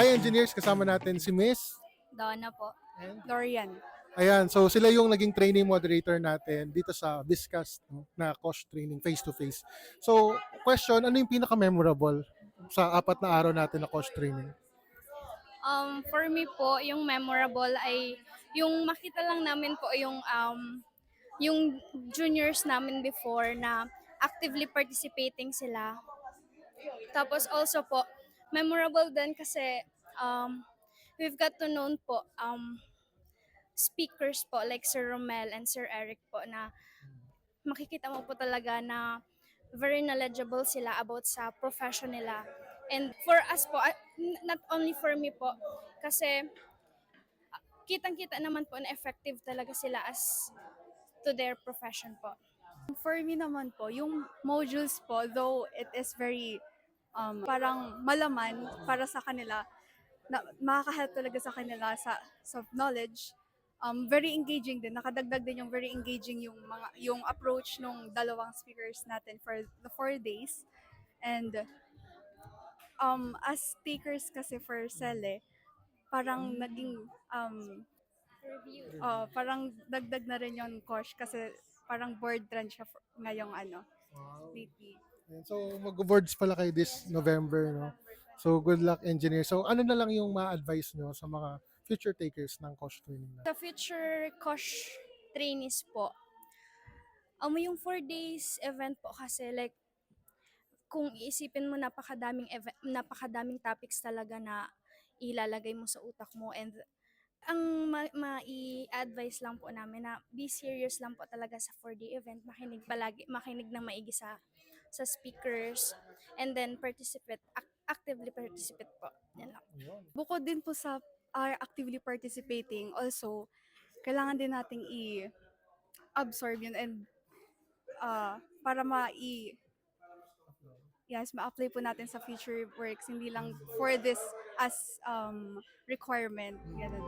Hi engineers, kasama natin si Miss. Donna po. And, Dorian. ayan, so sila yung naging training moderator natin dito sa Discuss, no, na coach training face-to-face. So, question, ano yung pinaka-memorable sa 4 na araw natin na coach training? For me po, yung memorable ay yung makita lang namin po yung juniors namin before na actively participating sila. Tapos also po, memorable din kasi we've got to know po speakers po like Sir Romel and Sir Eric po na makikita mo po talaga na very knowledgeable sila about sa profession nila. And for us po, not only for me po, kasi kitang-kita naman po na effective talaga sila as to their profession po. For me naman po, yung modules po, though it is very parang malaman para sa kanila, na makaka-help talaga sa kanila sa knowledge. Very engaging din. Nakadagdag din yung very engaging yung approach nung dalawang speakers natin for the 4 days. And as takers kasi for SELE, parang naging parang dagdag na rin yung course kasi parang board trend siya ngayong lately. Ayan, so, mag-boards pala kayo this November, no? So, good luck engineer. So, ano na lang yung ma-advise nyo sa mga future takers ng coach training na? Sa future coach trainees po, yung 4 days event po kasi like kung iisipin mo napakadaming topics talaga na ilalagay mo sa utak mo, and ang mai-advise lang po namin na be serious lang po talaga sa 4-day event, makinig na maigi sa speakers, and then actively participate po. Yan lang. Bukod din po sa actively participating, also, kailangan din nating i-absorb yun and para ma-apply po natin sa future works, hindi lang for this as requirement. Ganun.